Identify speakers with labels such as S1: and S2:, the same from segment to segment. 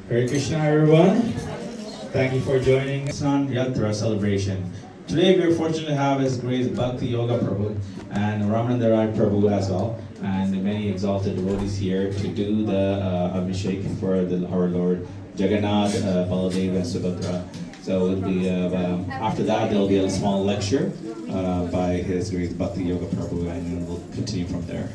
S1: Hare Krishna, everyone. Thank you for joining San Yatra celebration. Today we are fortunate to have His Grace Bhakti Yoga Prabhu and Ramananda Rai Prabhu as well, and many exalted devotees here to do the Abhishek for our Lord Jagannath, Baladev, and Subhadra. So it'll be, after that, there'll be a small lecture by His Grace Bhakti Yoga Prabhu, and then we'll continue from there.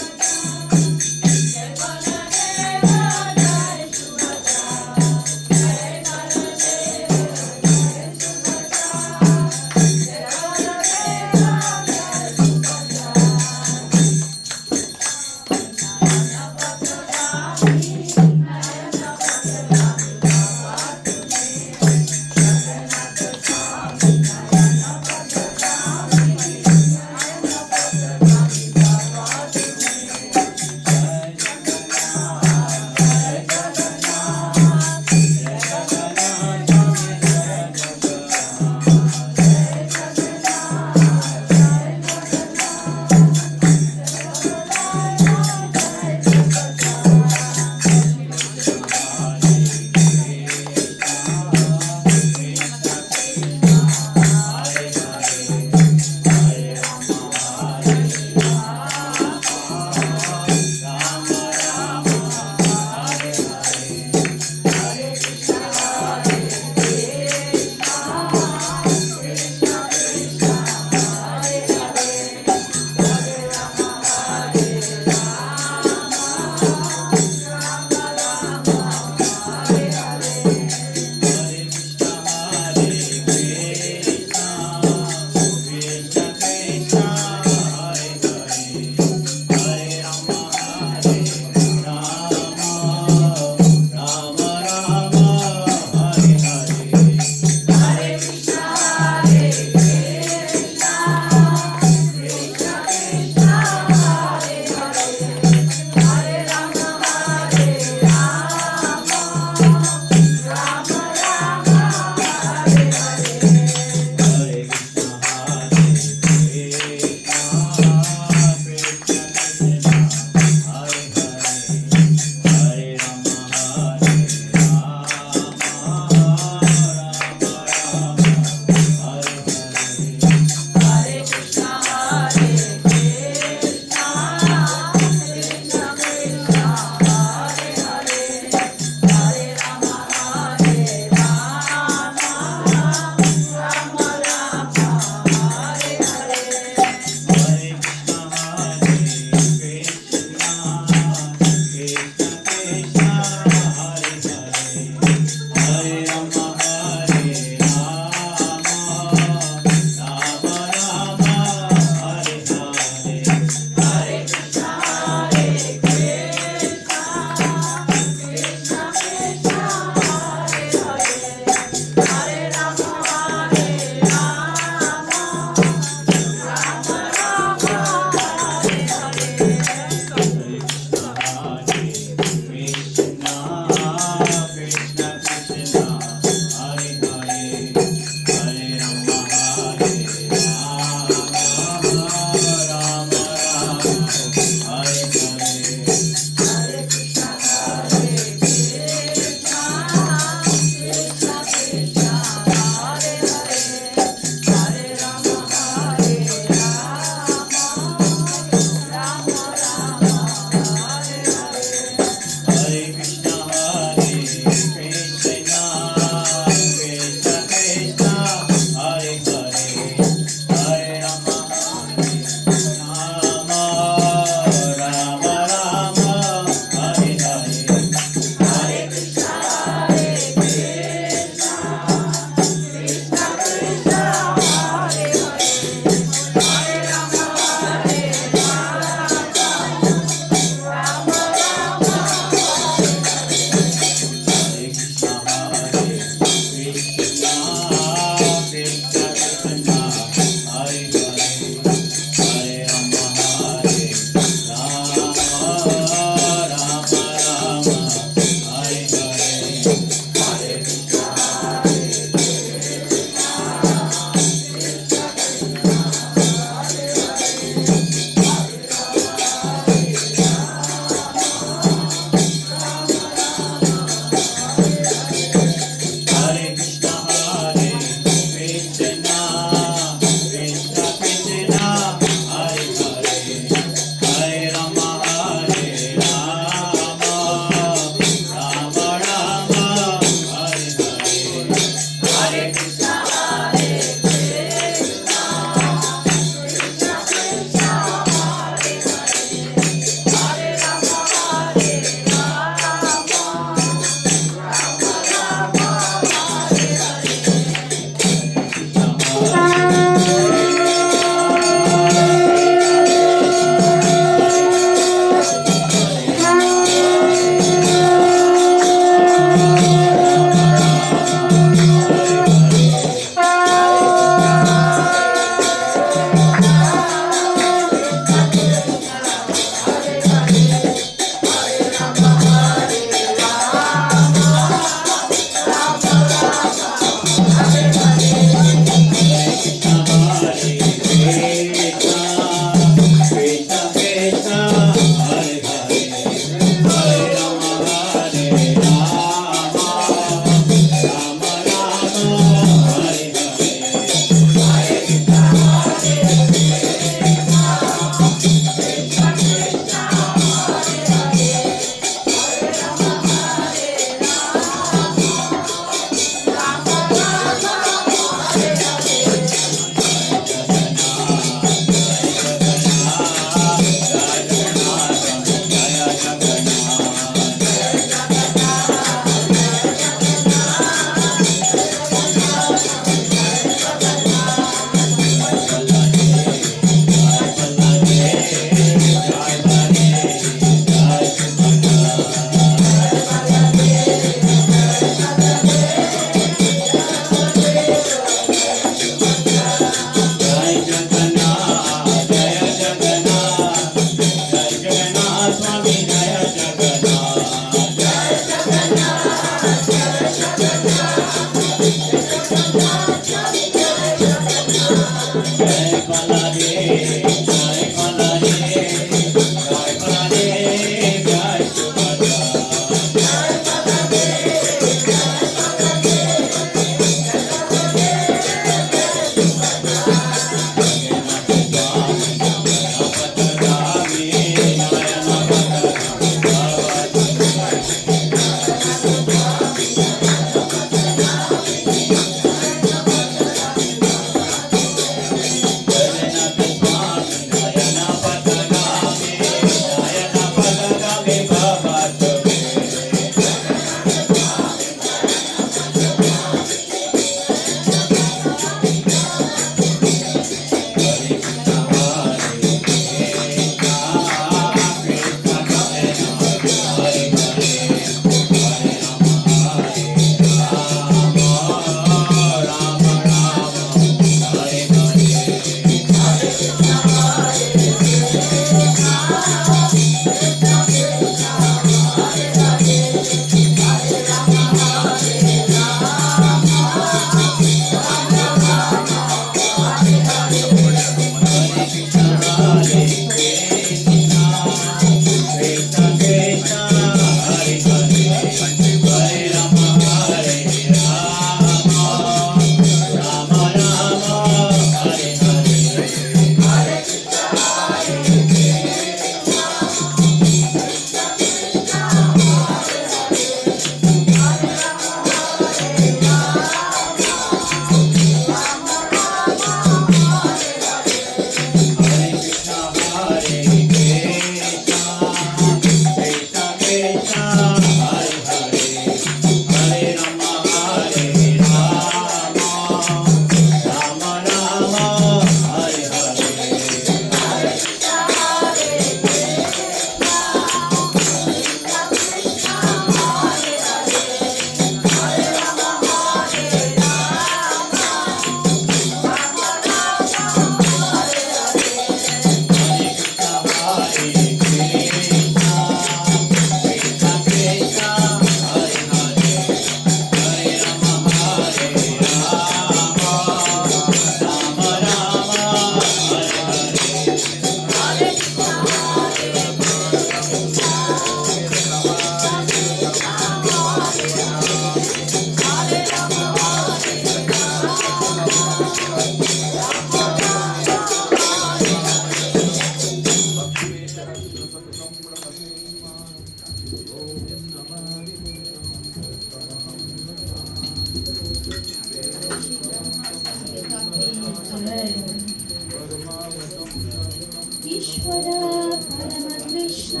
S2: परमकृष्ण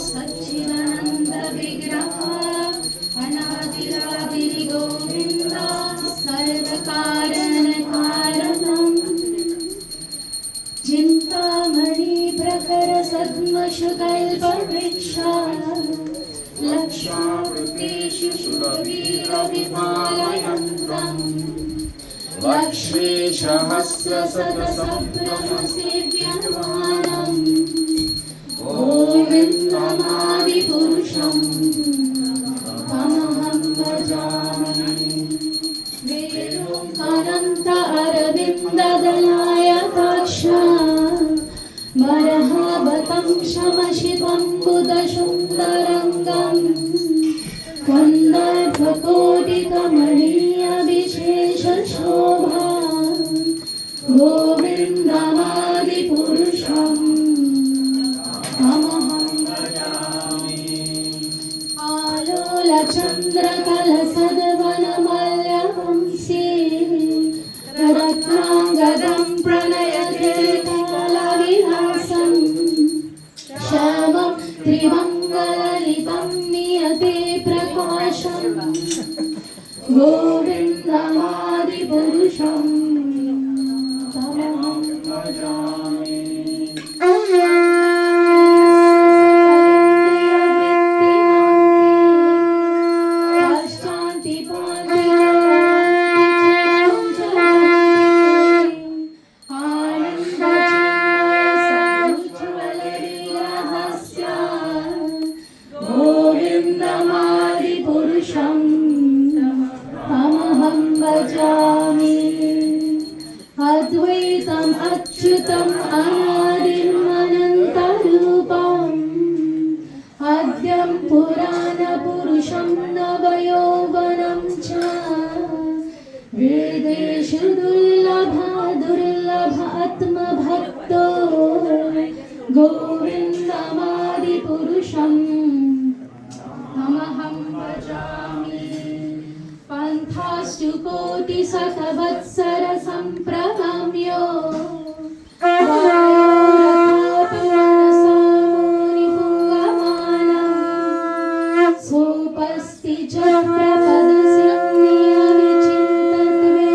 S2: सच्चिदानंद विग्रह अनादिरादि गोविंद सर्व कारण कारणम चिंतामणि प्रकर सद्मशुकल्प वृक्षा लक्षावृतेषु शुभवीरविमालयन्तम् लक्ष्मीसहस्रशतसहस्रमसेव्यमानम् गोविन्दमादिपुरुषं तमहं भजामि वेणुकानन्त अरविन्ददलायताक्ष मरहवतं शमशिवं बुधसुन्दरङ्गम् कन्दर्पकोटिकमणीयविशेषशोभा गोविन्दमादिपुरुषं तमहं भजामि आलोलचन्द्रकलसद्वनमल्यवंशी रत्नाङ्गदं प्रणयकेतलविलासम् श्यामं त्रिमङ्गललितं नियते प्रकाशम् गोविन्दमादिपुरुषं तमहं भजामि गोविन्दमादिपुरुषं तमहं भजामि अद्वैतम् अच्युतम् अनादिम् अनन्तरूपम् आद्यं पुराणपुरुषं नवयौवनं च वेदेषु दुर्लभात्मभक्तो गोविन्दमादिपुरुषं तमहं भजामि पन्थास्तु कोटिशतवत्सर सम्प्रगाम्यो सोपस्ति चक्रपदसिंहनियविचिन्तत्वे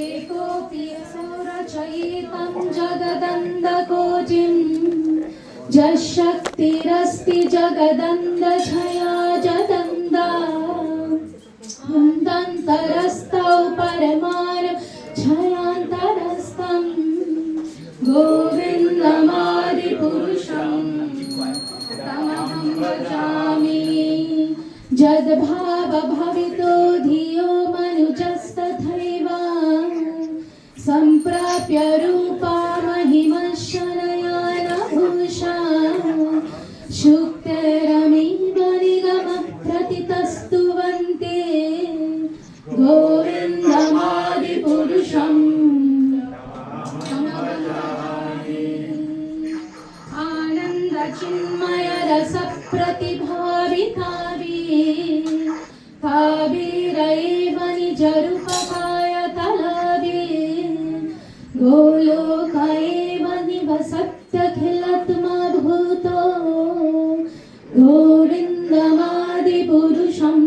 S2: एकोऽपि असुरचयितं जगदन्धकोटिं यशक्तिरस्ति जगदन्धछया जगन्दा अन्तरस्थौ परमाणु छयान्तरस्थं गोविन्दमादिपुरुषं तमहं भजामि यद्भाव भवितो धियो मनुजस्तथैव सम्प्राप्य रूपा महिमशनयानभूषा शुक्तिरमीव निगमप्रतितस्तुवन्ते गोविन्दमादिपुरुषं आनन्दचिन्मय रसप्रतिभाविताभिरैव निजरूपकायतलभि गोलोक एव निवसत्यखिलात्मभूतो गोविन्दमादिपुरुषं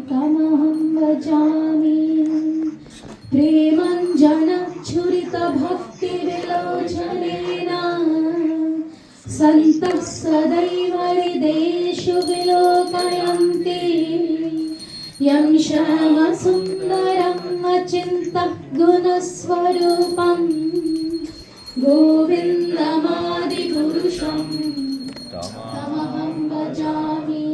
S2: तमहं भजामि प्रेमञ्जनच्छुरितभक्तिविलोचनेन सन्तः सदैव हृदेषु विलोकयन्ति यं श्यामसुन्दरम् अचिन्तः गुणस्वरूपं गोविन्दमादिपुरुषं तमहं भजामि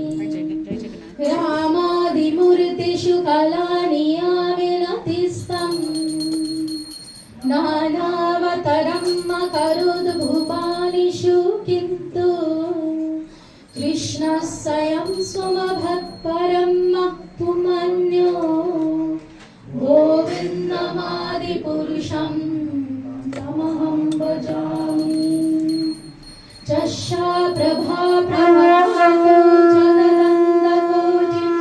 S2: रामादिमूर्तिषु कलानि आविलतिस्तं नानावतारम् अकरोद्भुवानिषु किन्तु कृष्णः स्वयं स्वमभक्परं पुमन्यो गोविन्दमादिपुरुषं तमहं भजामि चषा प्रभा प्रभातो जगदन्धकोटिं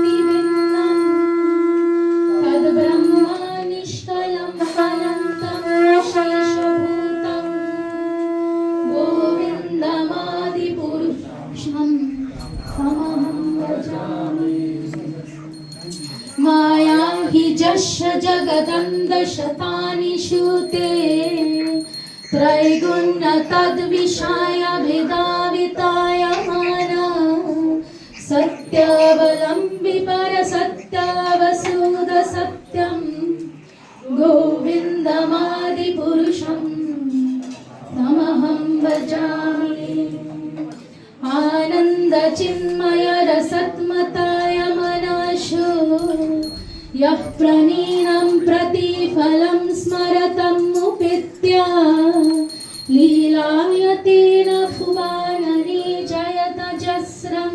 S2: शशीशावसुमोतिभिन्नम् तद्ब्रह्मा निष्कलं अनन्तं शेषभूतम् गोविन्दमादिपुरुषं तमहं भजामि माया हि जस्य जगदन्दशतानि शूते त्रैगुण्य तद्विषाय भेदाविताय माना सत्यावलम्बि परसत्यावसूद सत्यं गोविन्दमादिपुरुषं तमहं भजामि आनन्दचिन्मय रसत्मताय मनाशो यः प्रणीनं प्रतिफलं स्मरतम् उपेत्य लीलायतेन भुवानने जयतजस्रं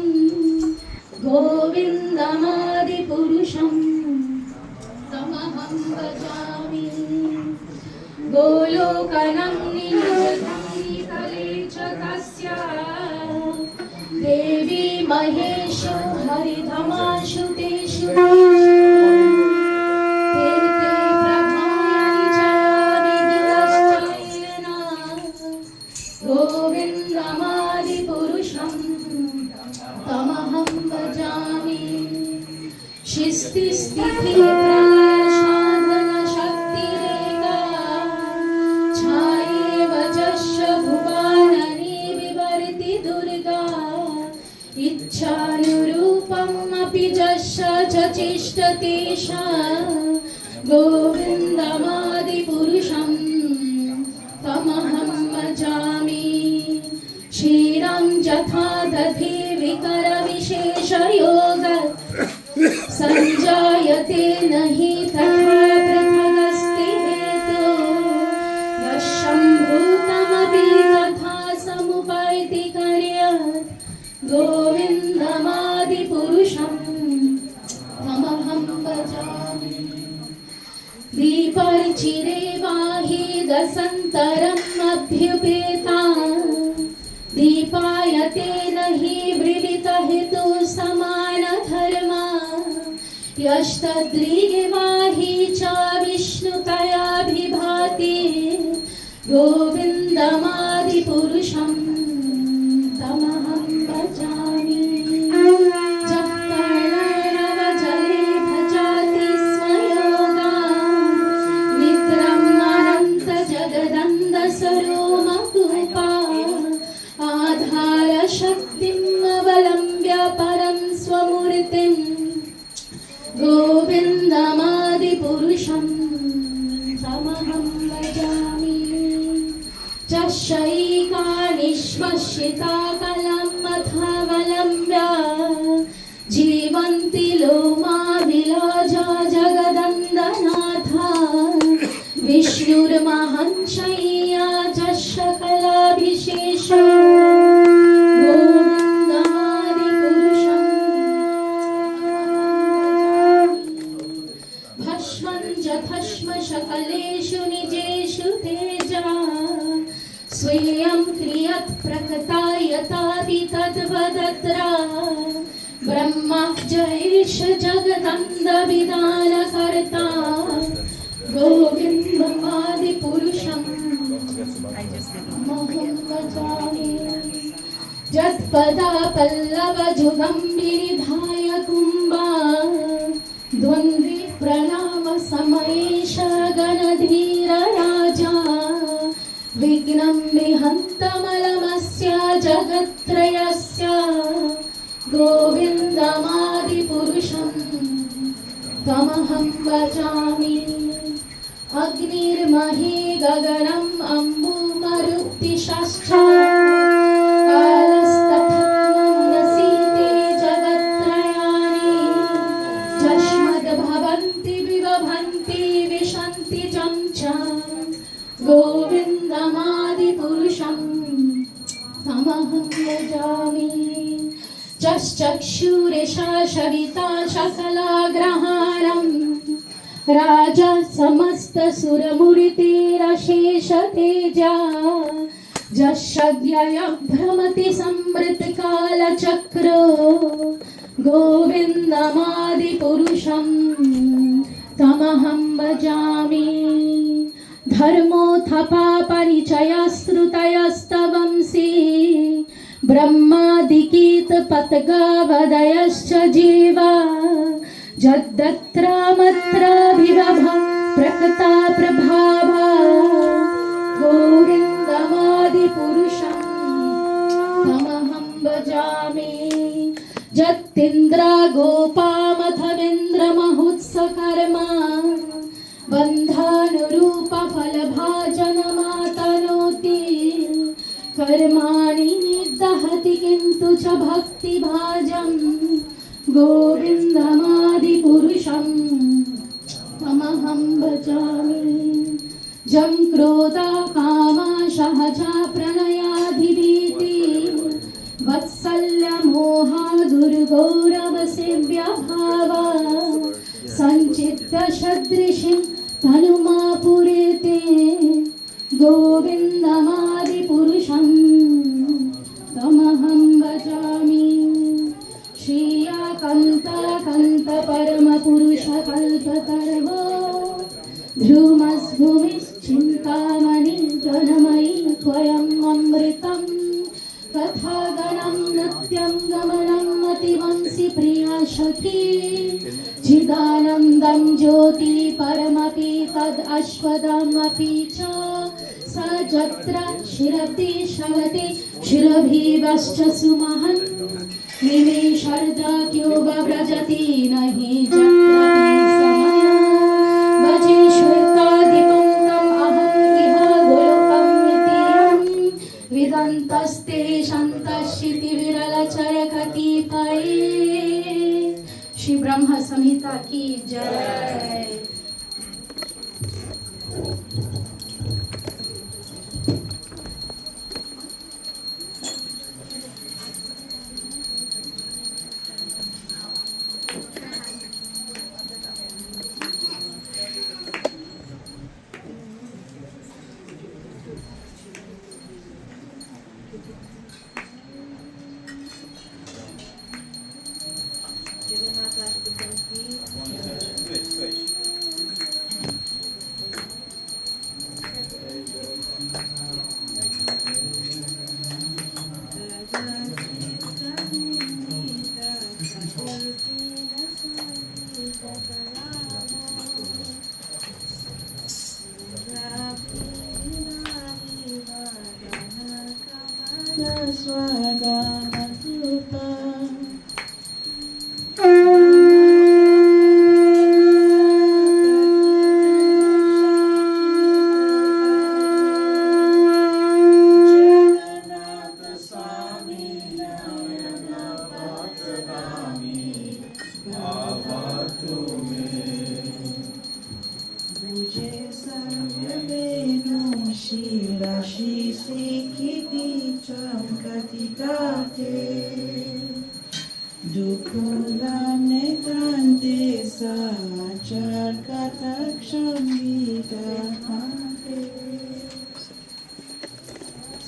S2: गोविन्दमादिपुरुषं तमहं भजामि गोलोकनं निजतले च तस्य देवी महेशो हरिधमाशु तेषु तीर्थे प्रभायानि जयाविधिरश्चयेन गोविन्दमादिपुरुषं तमहं भजामि शिस्तिस्थिति प्रलय साधन शक्तिरेका छायेव जस्य भुवानने विवर्ति दुर्गा इच्छानुरूपमपि जस्य च चेष्टतेषा गोविन्दमादिपुरुषं तमहं भजामि क्षीरं यथा दधि विकरविशेषयोग सञ्जायते न हि तथा पृथगस्ति हेतो यशम्भूतमपि तथा समुपैति कर्यात् गोविन्दमादिपुरुषं तमहं भजामि दीपर्चिरे वाहि दशन्तरम् अभ्युपेता दीपायते न हि वृवितहेतु समानधर्मा यस्तद्रिगिवाहि च विष्णुतयाभिभाति गोविन्दमादिपुरुषं तमहं भजामि जले भजाति स्मयोगा मित्रम् अनन्तजगदन्दसरोमकूपा आधारशक्तिम् अवलम्ब्य परं स्वमूर्तिं गोविन्दमादिपुरुषं तमहं भजामि चषैकानिश्वसिताकलम् अथावलम्ब्य जीवन्ति लोमा विलाजा जगदन्दनाथा विष्णुर्महंशय्या जस्य कलाभिशेषो गोविन्दमादिपुरुषं भस्मं जथस्म सकलेषु निजेषु तेजा स्वेयं क्रियत् प्रकटायतापि तद्वदत्रा ब्रह्मजयेश जगदन्दविधानकर्ता गोविन्दमादिपुरुषं तमहं भजामि यत्पदा पल्लवजुगं विनिधाय कुम्भा द्वन्द्वे प्रणाम समयेश गणधीर राजा विघ्नं विहन्तमलमस्य जगत्त्रयस्य गोविन्दमादिपुरुषं तमहं भजामि अग्निर्महे गगनम् अम्बुमरुक्तिश्च कालस्तथमनसीते जगत्त्रयाणि जस्मद्भवन्ति विभवन्ति विशन्ति च गोविन्दमादिपुरुषं तमहं भजामि चक्षुरेषा सविता सकलाग्रहारम् राजा समस्तसुरमूर्तिरशेषतेजा जस्यद्यय भ्रमति संवृत्तकाल कालचक्रो गोविन्दमादिपुरुषं तमहं भजामि धर्मोऽथपापरिचयस्तुतयस्तवंसि ब्रह्मादिकीतपतगावदयश्च जीवा जद्दत्रामत्राभिवभ प्रकृता प्रभावा गोविन्दमादिपुरुषं तमहं भजामि जत्तिन्द्रा गोपामथविन्द्रमहुत्सकर्मा बन्धानुरूपफलभाजनमातनोति कर्माणि दहति किन्तु च भक्तिभाजं गोविन्दमादिपुरुषं तमहं भजामि जं क्रोधा कामा सहजा प्रणयाधिभीति वत्सल्यमोहा दुर्गौरवसेव्यभावा सञ्चित्तसदृशीं तनुमापुरेते गोविन्दमादिपुरुषं तमहं भजामि श्रियाकान्तकान्तपरमपुरुषकल्पतर्वो ध्रुमस्भूमिश्चिन्तामणि प्रणमयि त्वयम् अमृतं कथागणं नृत्यं गमनं मतिवंसि प्रिया सखी चिदानन्दं ज्योति परमपि तदश्वदमपि च स जत्र शिरति शवति शिरभीवश्च सुमहन् निमेषर्दाक्यो व्रजति नहि जत्रति समयः भजे श्वेतादिपुङ्गम् अहम् इह गोलोकं नित्यं विदन्तस्ते सन्तश्चिति विरलचरकतिपये श्री ब्रह्म संहिता की जय।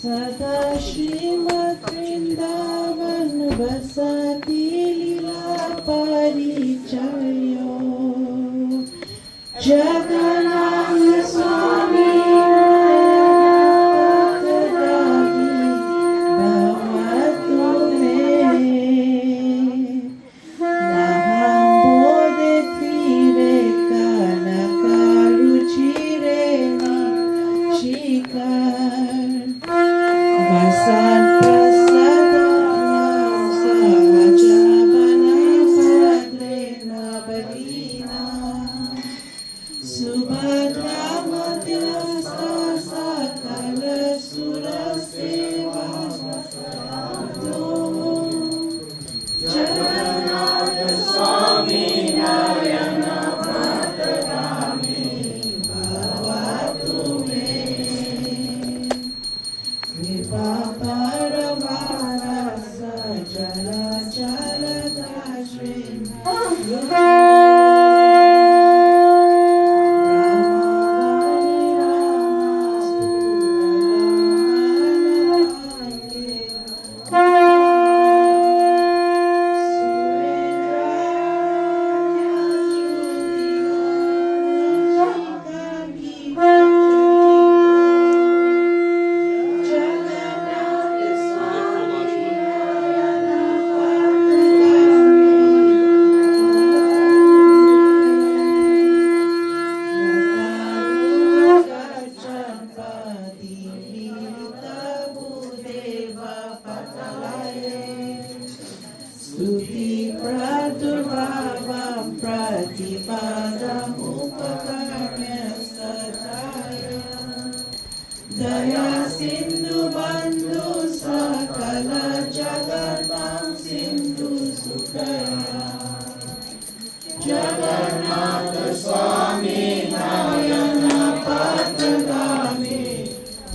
S3: सदा श्रीमद्वृन्दावन वसति लीला परिचयो जगन्नाथ स्वामी भवतु मे नहं बोधतीरे कनकरुचिरे निशिकर वसन प्रसदनं सहजवनभद्रेण बलिना जगतां सिन्धुसुतया जगन्नाथ स्वामी नयनपथगामी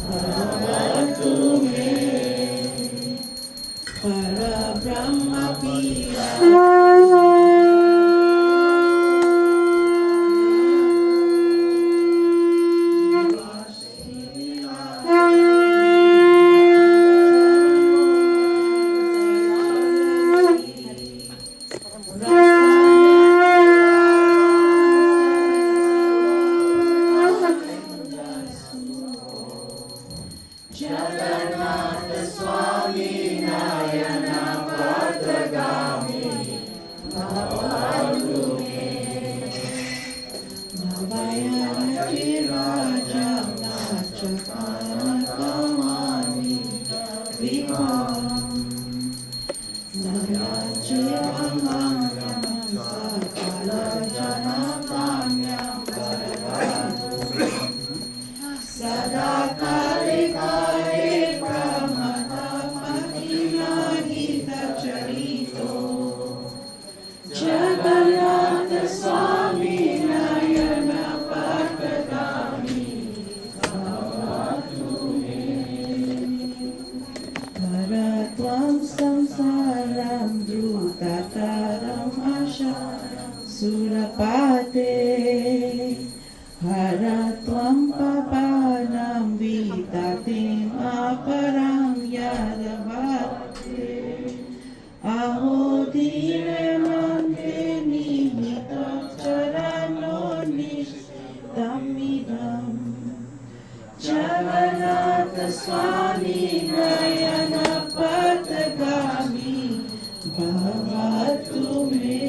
S3: भवतु मे परब्रह्म पीरा जगन्नाथ स्वामी नयनपथगामी भवतु मे नवयनचिराजं नाचकानकमानि विभवम् नयनचिरमङ्गलं सकलजनकाम्यं वरदतु सदा काले काले प्रमथमहिमाहितचरितो जगन्नाथ स्वामी नयनपथगामी भवतु मे हर त्वं संसारं द्रुततरम् अशरणं सुरपाते हर त्वं पापानां विततिम् अपरां यदवते अहो धीरमन्ते निहितं चरणो निष्ठमिदम् जगन्नाथ स्वामी नयनपथगामी भवतु मे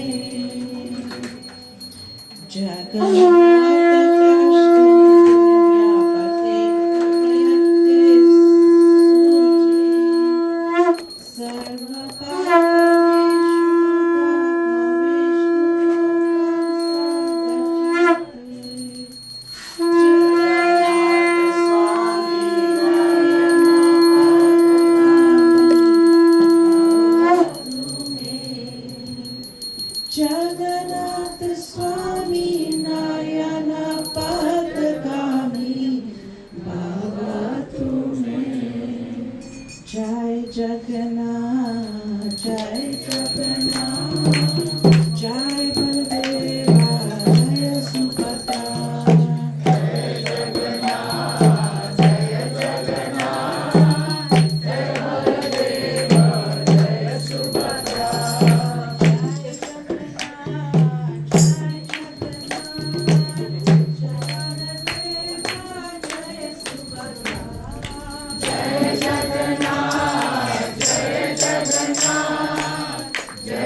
S3: जगन्नाथ स्वामी नयनपथगामी भवतु मे जय जगन्नाथ जय जगन्नाथ जय बलदेवा जय सुभद्रा जय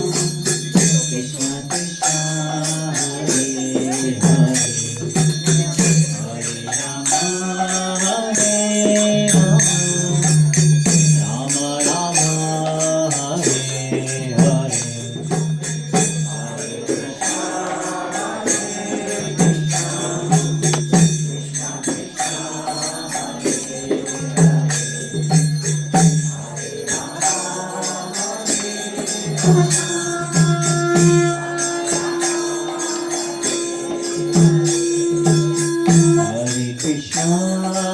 S4: Krishna Krishna Hare Hare Hare Rama Hare Rama Rama Rama Hare Hare Hare Krishna,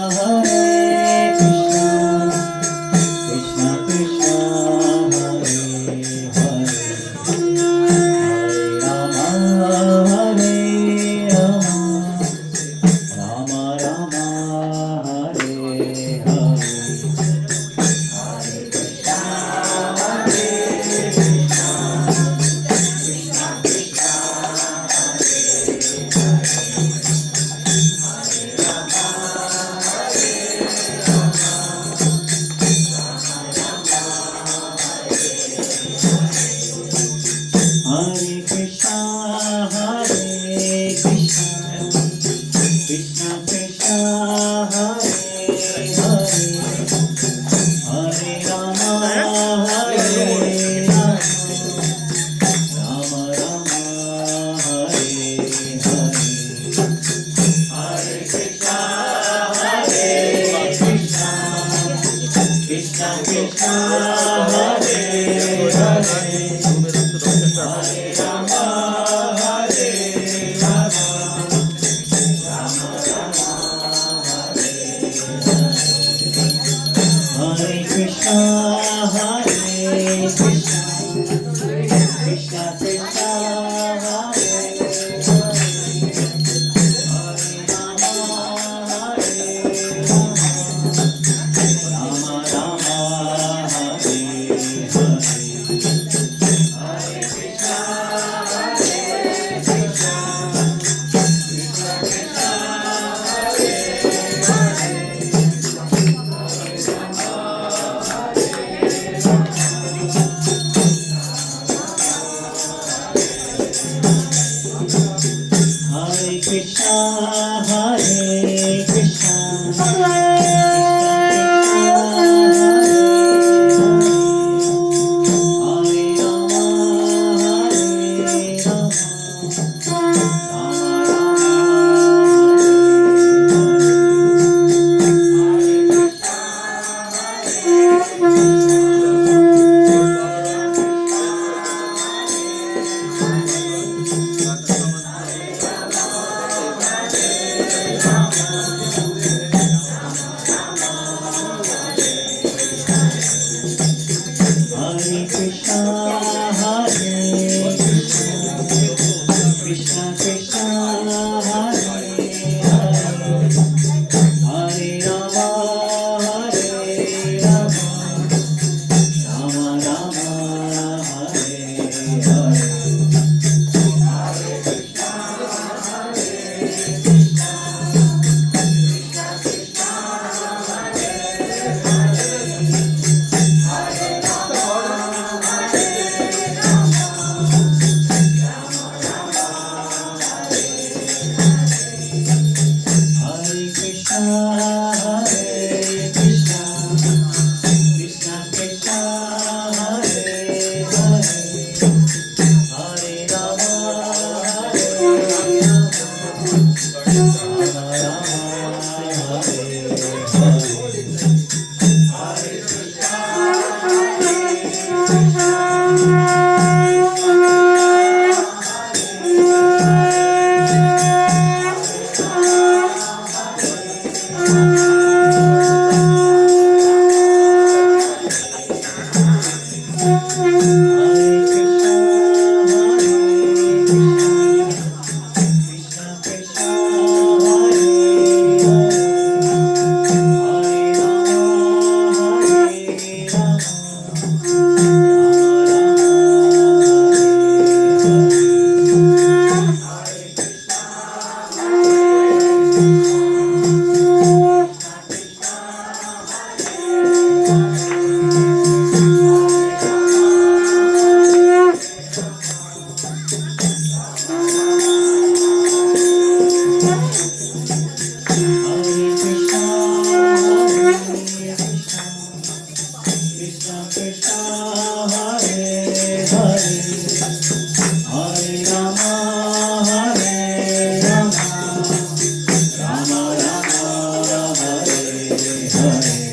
S4: Hare Krishna, Krishna Krishna, Hare Hare, Hare Rama, Hare Rama, Rama Rama, Hare Hare. Hare Krishna, Hare Krishna, Krishna Krishna, Hare Hare, Hare Rama, Hare Rama, Rama Rama, Hare Hare. Hare Krishna, Hare Krishna, Krishna Krishna, Hare Hare. Hare Krishna, Hare Krishna, Krishna Krishna, Hare Hare, Hare Rama, Hare Rama, Rama Rama, Hare Hare. Hare Krishna, Hare Krishna, Krishna Krishna, Hare Hare. Hare Rama, Hare Rama, Rama Rama, Hare Hare.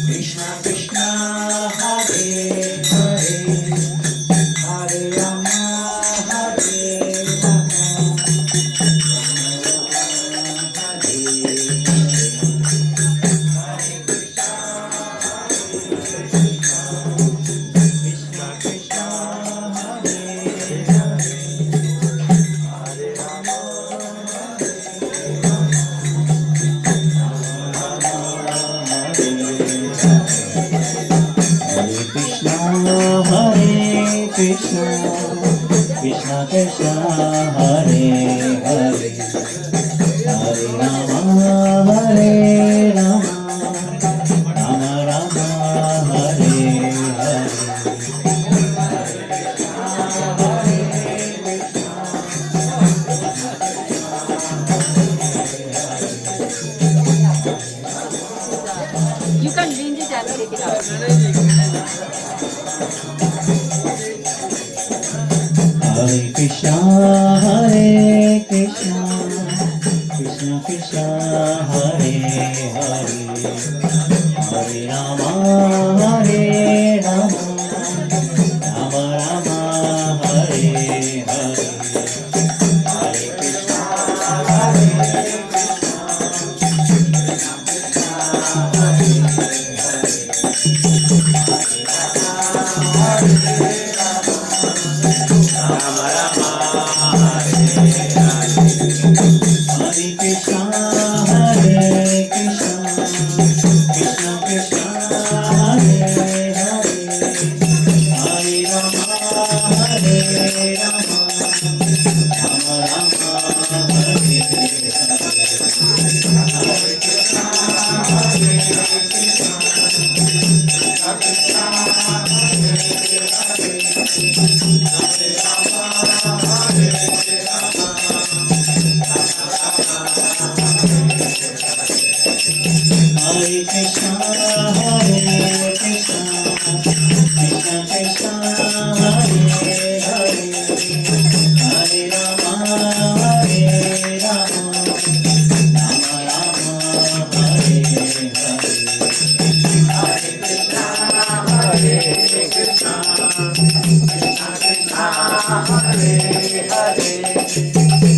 S4: Krishna Krishna, Hare Krishna, Krishna Krishna, Hare Hare, Hare Rama, Hare Rama, Rama Rama, Hare Hare.
S5: You can lean it and take it out.
S4: Hare Krishna, Hare Krishna, Krishna Krishna, Hare Hare, Hare Rama, Hare Rama, Rama Rama, Hare Hare. Hare Krishna, Hare Hare Krishna, Hare Krishna, Krishna Krishna, Hare Hare, Hare Rama, Hare Rama, Rama Rama, Hare Hare Krishna, Hare Krishna, Krishna Krishna, Hare Hare, Hare Rama, Hare Rama, Rama Rama, Hare Hare. Hare Krishna, Hare Krishna, Krishna Krishna, Hare Hare, Hare Rama, Hare Rama, Rama Rama, Hare Hare. Hare Krishna, Hare Krishna, Krishna Krishna, Hare Hare,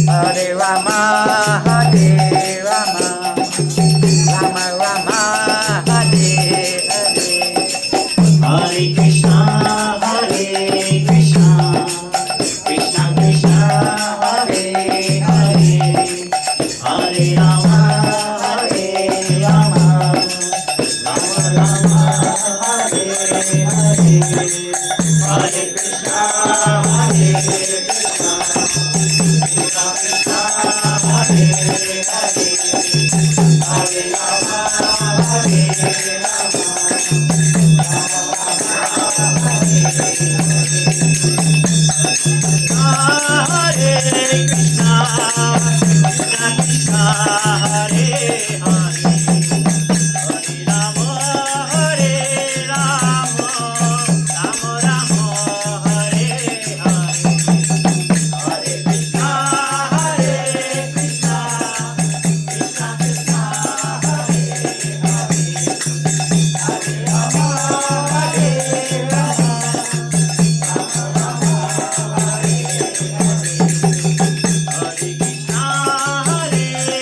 S4: Hare Rama, Hare Rama, Rama Rama, Hare Hare. Hare Krishna, Hare Krishna, Krishna Krishna, Hare Hare, Hare Rama, Hare Rama, Hare Krishna, Krishna Krishna, Hare Hare, Hare Rama, Hare Rama, Rama Rama, Hare Hare. Hare Krishna, Hare Krishna, Krishna Krishna, Hare Hare, Hare Rama, Hare Rama, Rama Rama, Hare Hare. Hare Krishna, Hare Krishna, Krishna Krishna, Hare Hare, Hare Rama, Hare Rama, Rama Rama, Hare Hare.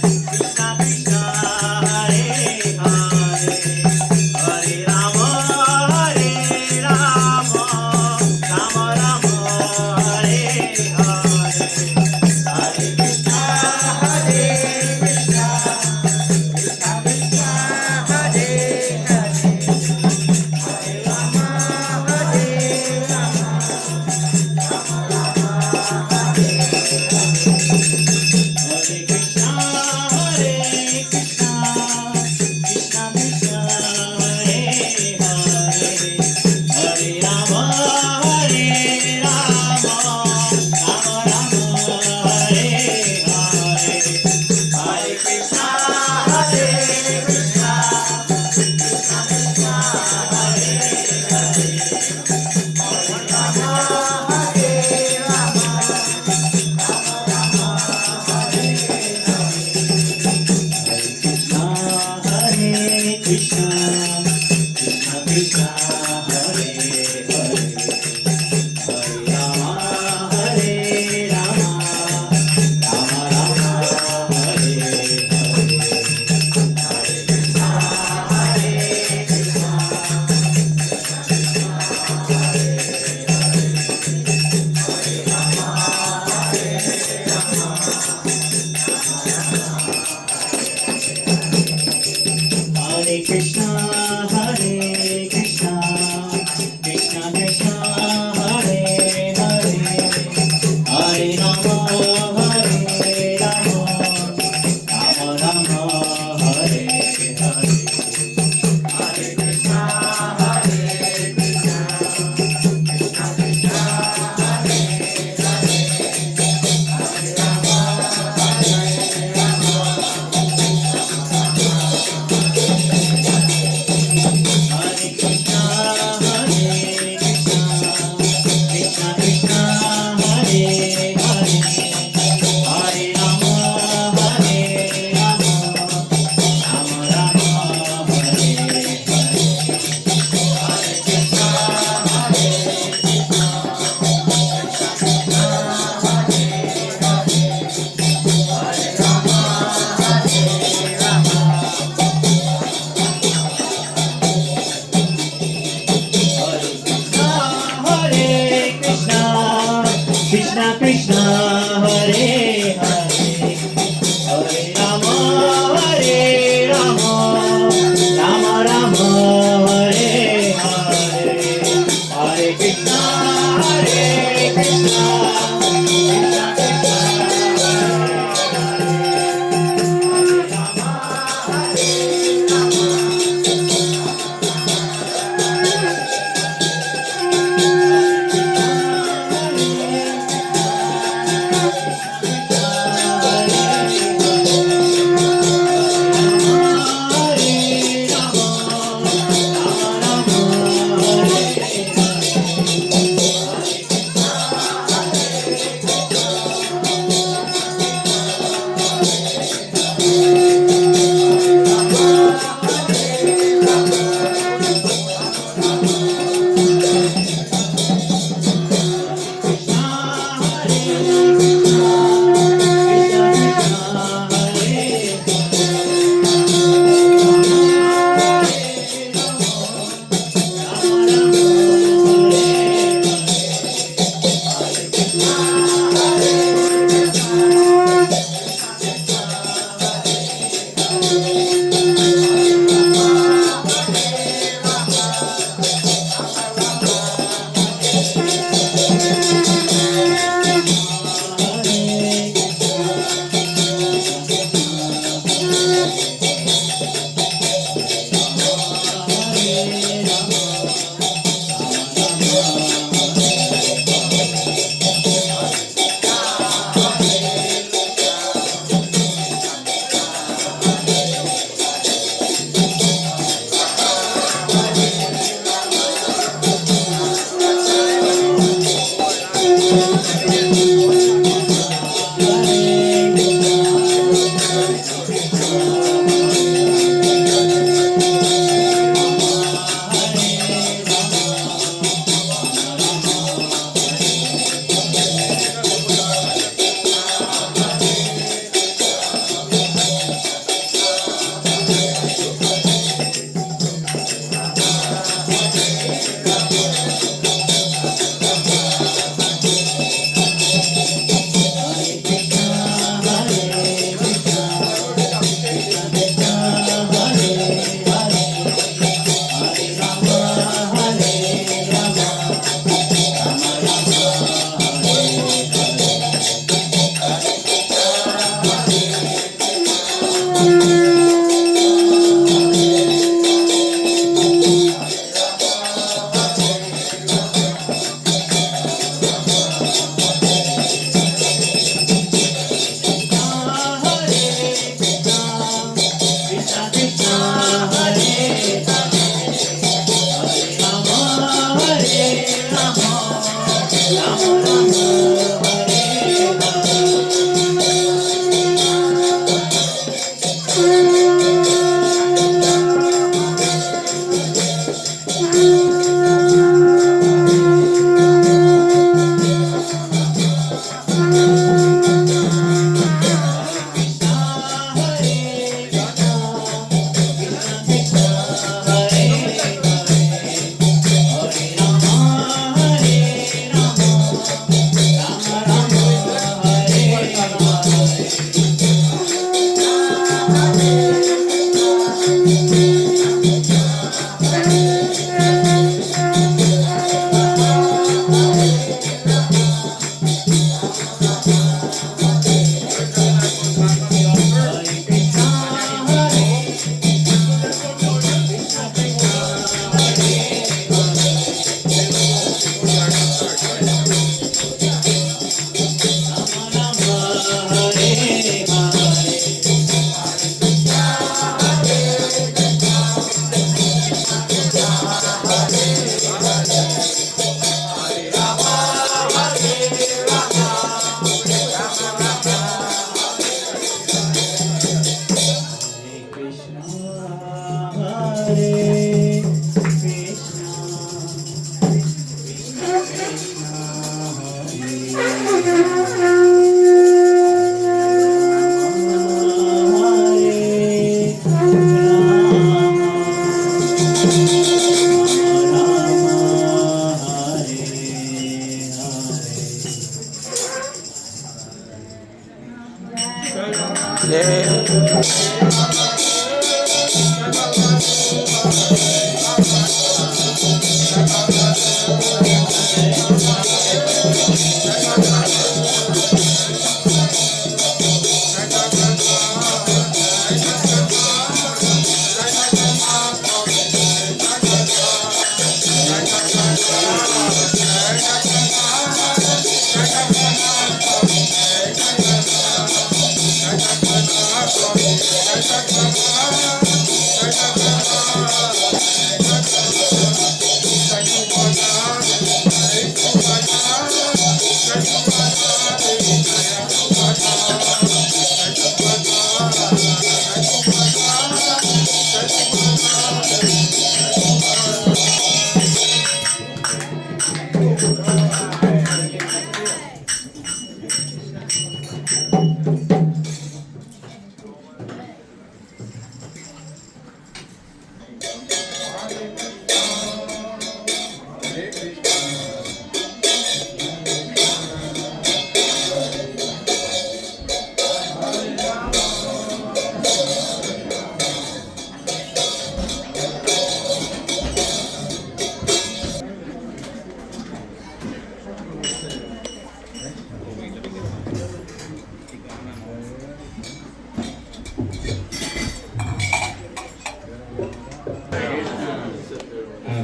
S4: Hare Krishna, Hare Krishna, Krishna Krishna, Hare Hare, Hare Rama, Hare Rama, Hare Krishna, Hare Krishna, Krishna Krishna, Hare Hare, Hare Rama, Hare Rama, Rama Rama, Hare Hare. Hare Krishna, Hare Krishna, Krishna Krishna, Hare Hare, Hare Rama, Hare Rama, Hare Krishna, Krishna Krishna, Hare Hare, Hare Rama, Hare Rama, Rama Rama, Hare Hare. Hare Krishna, Hare Krishna, Hare Krishna, Hare Krishna, Krishna Krishna,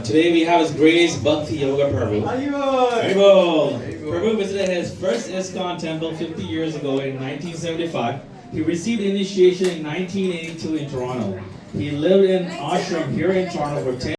S1: Today we have His Grace Bhakti Yoga Prabhu. Haribol. Prabhu visited his first ISKCON temple 50 years ago in 1975. He received initiation in 1982 in Toronto. He lived in ashram here in Toronto for 10